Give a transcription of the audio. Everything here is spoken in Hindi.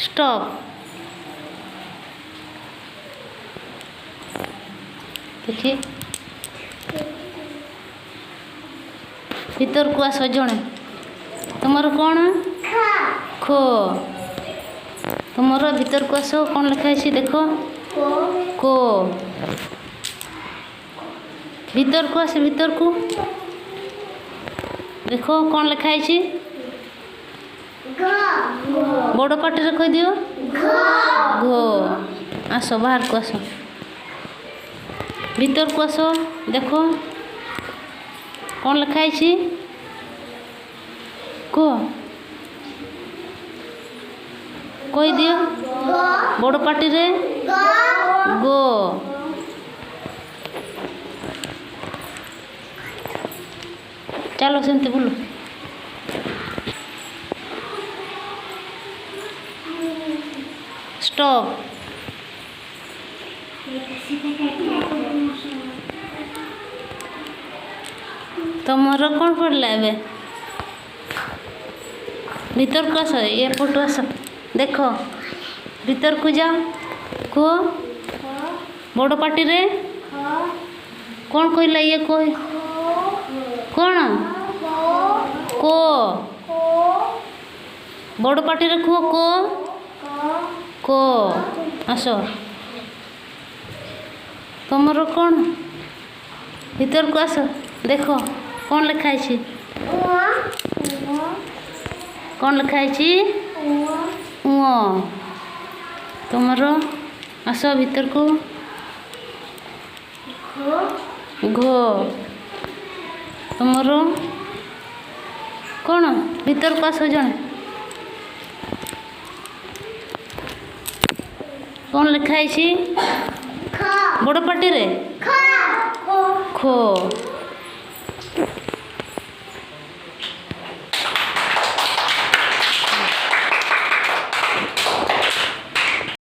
स्टॉप। देखिए भीतर को आस जड़े तुमर कौन खो तुमर भीतर को आस कौन लिखाई देख को भीतर को आस भीतर को देख कौन लिखाई बड़ पार्टी कह दियो घो आस बाहर को आस भीतर को आस देख कौन लिखाई कह दियो बड़ पार्टी रे गो चलो सेमती बोलो स्टॉप। तुमर कौन पड़ला एबे भीतर को आस ये फोटो आस देख भीतर को जाओ को बड़ पार्टी रे कौन कहला ये कह कौन को बड़ पार्टी रे को आस तुमर कौन भीतर को आस देख कौन लिखाई कौन लिखाई तुमर आस भीतर को घो तुमर कौन भीतर को आस जड़े कौन लिखाई बड़ पार्टी रे खो